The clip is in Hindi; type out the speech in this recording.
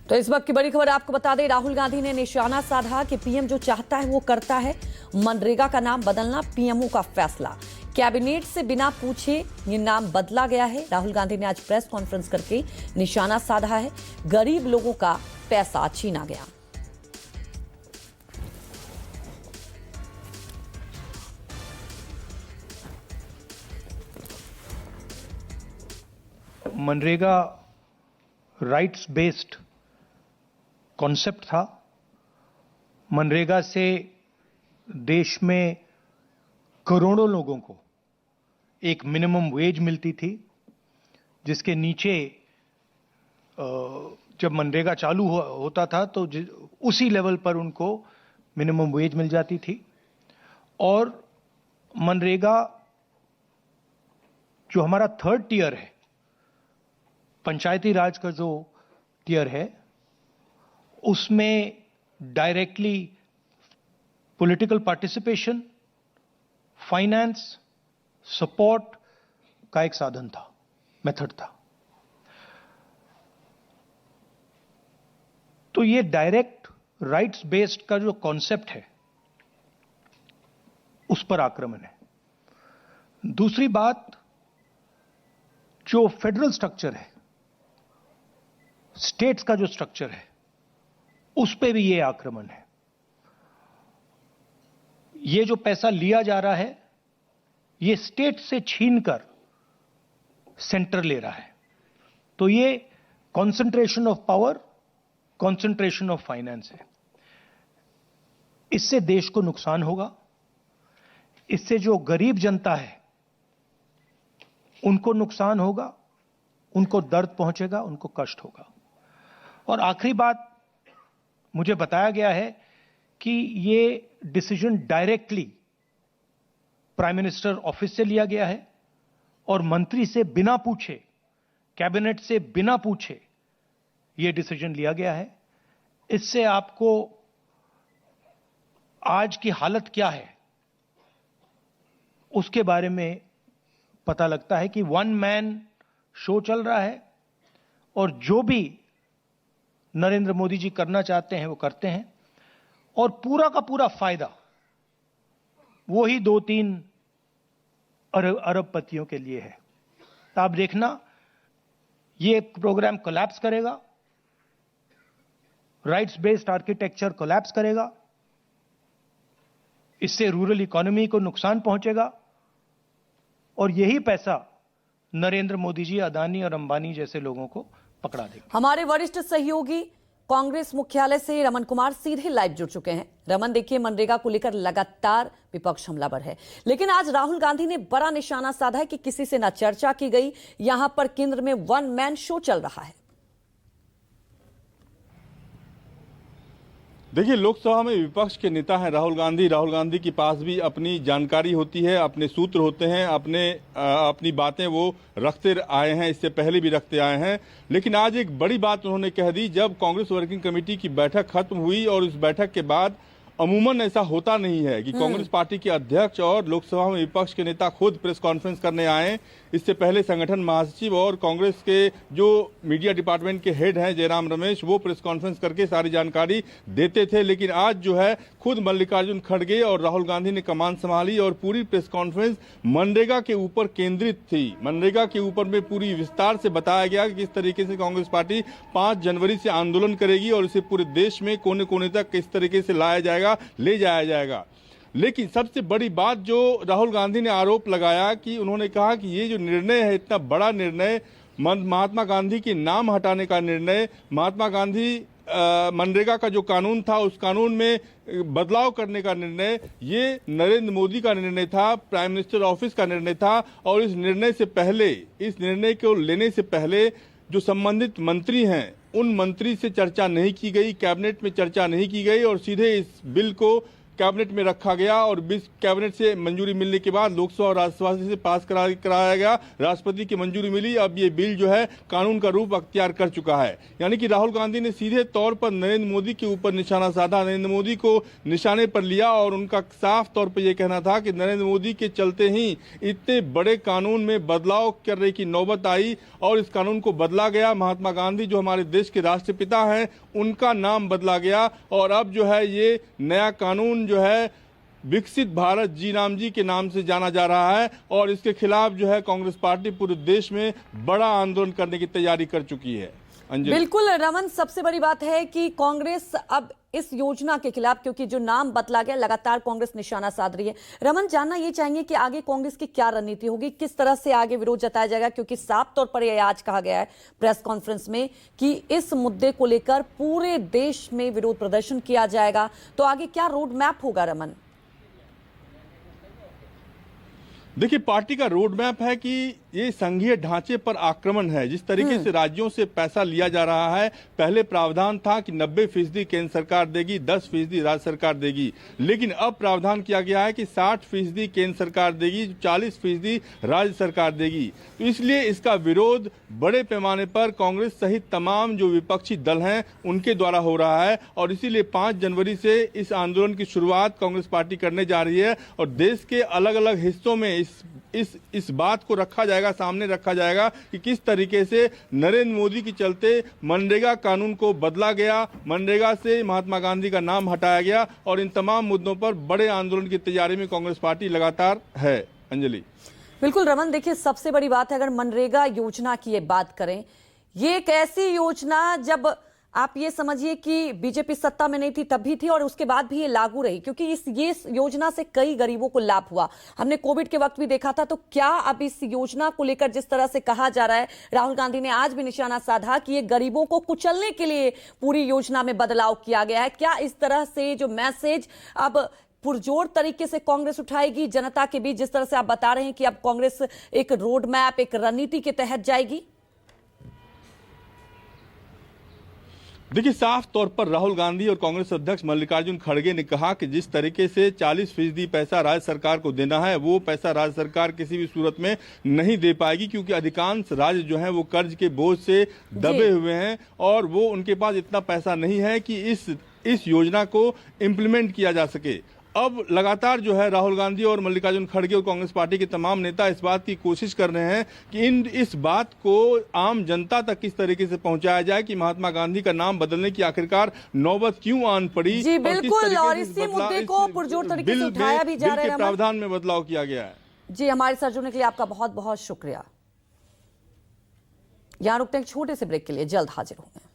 तो इस वक्त की बड़ी खबर आपको बता दें, राहुल गांधी ने निशाना साधा कि पीएम जो चाहता है वो करता है। मनरेगा का नाम बदलना पीएमओ का फैसला, कैबिनेट से बिना पूछे ये नाम बदला गया है। राहुल गांधी ने आज प्रेस कॉन्फ्रेंस करके निशाना साधा है, गरीब लोगों का पैसा छीना गया। मनरेगा राइट्स बेस्ड कॉन्सेप्ट था। मनरेगा से देश में करोड़ों लोगों को एक मिनिमम वेज मिलती थी, जिसके नीचे जब मनरेगा चालू होता था तो उसी लेवल पर उनको मिनिमम वेज मिल जाती थी। और मनरेगा जो हमारा थर्ड टियर है, पंचायती राज का जो टियर है, उसमें directly political participation, finance, support का एक साधन था, मेथड था। तो ये डायरेक्ट राइट्स बेस्ड का जो कॉन्सेप्ट है उस पर आक्रमण है। दूसरी बात, जो फेडरल स्ट्रक्चर है, स्टेट्स का जो स्ट्रक्चर है, उस पे भी ये आक्रमण है। ये जो पैसा लिया जा रहा है, ये स्टेट से छीनकर सेंटर ले रहा है। तो ये concentration of power, concentration of finance है। इससे देश को नुकसान होगा। इससे जो गरीब जनता है उनको नुकसान होगा, उनको दर्द पहुंचेगा, उनको कष्ट होगा। और आखिरी बात, मुझे बताया गया है कि ये decision directly prime minister office से लिया गया है और मंत्री से बिना पूछे, कैबिनेट से बिना पूछे ये डिसीजन लिया गया है। इससे आपको आज की हालत क्या है उसके बारे में पता लगता है कि वन मैन शो चल रहा है और जो भी नरेंद्र मोदी जी करना चाहते हैं वो करते हैं, और पूरा का पूरा फायदा वो ही 2-3 अरबपतियों के लिए है। तो आप देखना, ये प्रोग्राम कोलैप्स करेगा, राइट्स बेस्ड आर्किटेक्चर कोलैप्स करेगा। इससे रूरल इकोनॉमी को नुकसान पहुंचेगा और यही पैसा नरेंद्र मोदी जी, अदानी और अंबानी जैसे लोगों को पकड़ा देंगे। हमारे वरिष्ठ सहयोगी कांग्रेस मुख्यालय से रमन कुमार सीधे लाइव जुड़ चुके हैं। रमन, देखिए, मनरेगा को लेकर लगातार विपक्ष हमलावर है, लेकिन आज राहुल गांधी ने बड़ा निशाना साधा है कि किसी से ना चर्चा की गई, यहां पर केंद्र में वन मैन शो चल रहा है। देखिए, लोकसभा में विपक्ष के नेता हैं राहुल गांधी के पास भी अपनी जानकारी होती है, अपने सूत्र होते हैं, अपनी बातें वो रखते आए हैं, इससे पहले भी रखते आए हैं। लेकिन आज एक बड़ी बात उन्होंने कह दी। जब कांग्रेस वर्किंग कमेटी की बैठक खत्म हुई और उस बैठक के बाद अमूमन ऐसा होता नहीं है कि कांग्रेस पार्टी के अध्यक्ष और लोकसभा में विपक्ष के नेता खुद प्रेस कॉन्फ्रेंस करने आए। इससे पहले संगठन महासचिव और कांग्रेस के जो मीडिया डिपार्टमेंट के हेड हैं जयराम रमेश, वो प्रेस कॉन्फ्रेंस करके सारी जानकारी देते थे। लेकिन आज जो है खुद मल्लिकार्जुन खड़गे और राहुल गांधी ने कमान संभाली और पूरी प्रेस कॉन्फ्रेंस मनरेगा के ऊपर केंद्रित थी। मनरेगा के ऊपर में पूरी विस्तार से बताया गया कि किस तरीके से कांग्रेस पार्टी 5 जनवरी से आंदोलन करेगी और इसे पूरे देश में कोने कोने तक किस तरीके से ले जाया जाएगा। लेकिन सबसे बड़ी बात जो राहुल गांधी ने आरोप लगाया कि उन्होंने कहा कि ये जो निर्णय है, इतना बड़ा निर्णय, महात्मा गांधी के नाम हटाने का निर्णय, महात्मा गांधी मनरेगा का जो कानून था उस कानून में बदलाव करने का निर्णय, ये नरेंद्र मोदी का निर्णय था, प्राइम मिनिस्टर ऑफिस का निर्णय था। और इस निर्णय को लेने से पहले जो संबंधित मंत्री हैं उन मंत्री से चर्चा नहीं की गई, कैबिनेट में चर्चा नहीं की गई और सीधे इस बिल को कैबिनेट में रखा गया और कैबिनेट से मंजूरी मिलने के बाद लोकसभा और राज्यसभा से पास कराया गया, राष्ट्रपति की मंजूरी मिली। अब ये बिल जो है कानून का रूप अख्तियार कर चुका है। यानी कि राहुल गांधी ने सीधे तौर पर नरेंद्र मोदी के ऊपर निशाना साधा, नरेंद्र मोदी को निशाने पर लिया और उनका साफ तौर पर यह कहना था कि नरेंद्र मोदी के चलते ही इतने बड़े कानून में बदलाव करने की नौबत आई और इस कानून को बदला गया। महात्मा गांधी जो हमारे देश के राष्ट्रपिता हैं, उनका नाम बदला गया और अब जो है ये नया कानून जो है विकसित भारत जी राम जी के नाम से जाना जा रहा है और इसके खिलाफ जो है कांग्रेस पार्टी पूरे देश में बड़ा आंदोलन करने की तैयारी कर चुकी है। अंजलि, बिल्कुल रमन, सबसे बड़ी बात है कि कांग्रेस अब इस योजना के खिलाफ, क्योंकि जो नाम बदला गया, लगातार कांग्रेस निशाना साध रही है। रमन, जानना ये चाहेंगे कि आगे कांग्रेस की क्या रणनीति होगी, किस तरह से आगे विरोध जताया जाएगा, क्योंकि साफ तौर पर यह आज कहा गया है प्रेस कॉन्फ्रेंस में कि इस मुद्दे को लेकर पूरे देश में विरोध प्रदर्शन किया जाएगा। तो आगे क्या रोड मैप होगा रमन? देखिए, पार्टी का रोड मैप है कि ये संघीय ढांचे पर आक्रमण है। जिस तरीके से राज्यों से पैसा लिया जा रहा है, पहले प्रावधान था कि 90% केंद्र सरकार देगी, 10% राज्य सरकार देगी, लेकिन अब प्रावधान किया गया है कि 60% केंद्र सरकार देगी, 40% राज्य सरकार देगी। तो इसलिए इसका विरोध बड़े पैमाने पर कांग्रेस सहित तमाम जो विपक्षी दल हैं उनके द्वारा हो रहा है और इसीलिए 5 जनवरी से इस आंदोलन की शुरुआत कांग्रेस पार्टी करने जा रही है और देश के अलग अलग हिस्सों में इस बात को रखा जाएगा, सामने रखा जाएगा कि किस तरीके से नरेंद्र मोदी के चलते मनरेगा कानून को बदला गया, मनरेगा से महात्मा गांधी का नाम हटाया गया और इन तमाम मुद्दों पर बड़े आंदोलन की तैयारी में कांग्रेस पार्टी लगातार है। अंजलि, बिल्कुल रमन, देखिए सबसे बड़ी बात है, अगर मनरेगा योजना की ये बात करें, ये एक ऐसी योजना जब आप ये समझिए कि बीजेपी सत्ता में नहीं थी तब भी थी और उसके बाद भी ये लागू रही, क्योंकि ये योजना से कई गरीबों को लाभ हुआ। हमने कोविड के वक्त भी देखा था। तो क्या अब इस योजना को लेकर जिस तरह से कहा जा रहा है, राहुल गांधी ने आज भी निशाना साधा कि ये गरीबों को कुचलने के लिए पूरी योजना में बदलाव किया गया है, क्या इस तरह से जो मैसेज अब पुरजोर तरीके से कांग्रेस उठाएगी जनता के बीच, जिस तरह से आप बता रहे हैं कि अब कांग्रेस एक रोड मैप, एक रणनीति के तहत जाएगी? देखिए, साफ तौर पर राहुल गांधी और कांग्रेस अध्यक्ष मल्लिकार्जुन खड़गे ने कहा कि जिस तरीके से 40% पैसा राज्य सरकार को देना है, वो पैसा राज्य सरकार किसी भी सूरत में नहीं दे पाएगी, क्योंकि अधिकांश राज्य जो हैं वो कर्ज के बोझ से दबे हुए हैं और वो उनके पास इतना पैसा नहीं है कि इस योजना को इम्प्लीमेंट किया जा सके। अब लगातार जो है राहुल गांधी और मल्लिकार्जुन खड़गे और कांग्रेस पार्टी के तमाम नेता इस बात की कोशिश कर रहे हैं कि इस बात को आम जनता तक किस तरीके से पहुंचाया जाए कि महात्मा गांधी का नाम बदलने की आखिरकार नौबत क्यों आन पड़ी। जी बिल्कुल, और इसी मुद्दे को पुरजोर तरीके से उठाया भी जा रहा है। प्रावधान में बदलाव किया गया है। जी, हमारे साथ जुड़ने के लिए आपका बहुत बहुत शुक्रिया। यहां रुकते हैं छोटे से ब्रेक के लिए, जल्द हाजिर होंगे।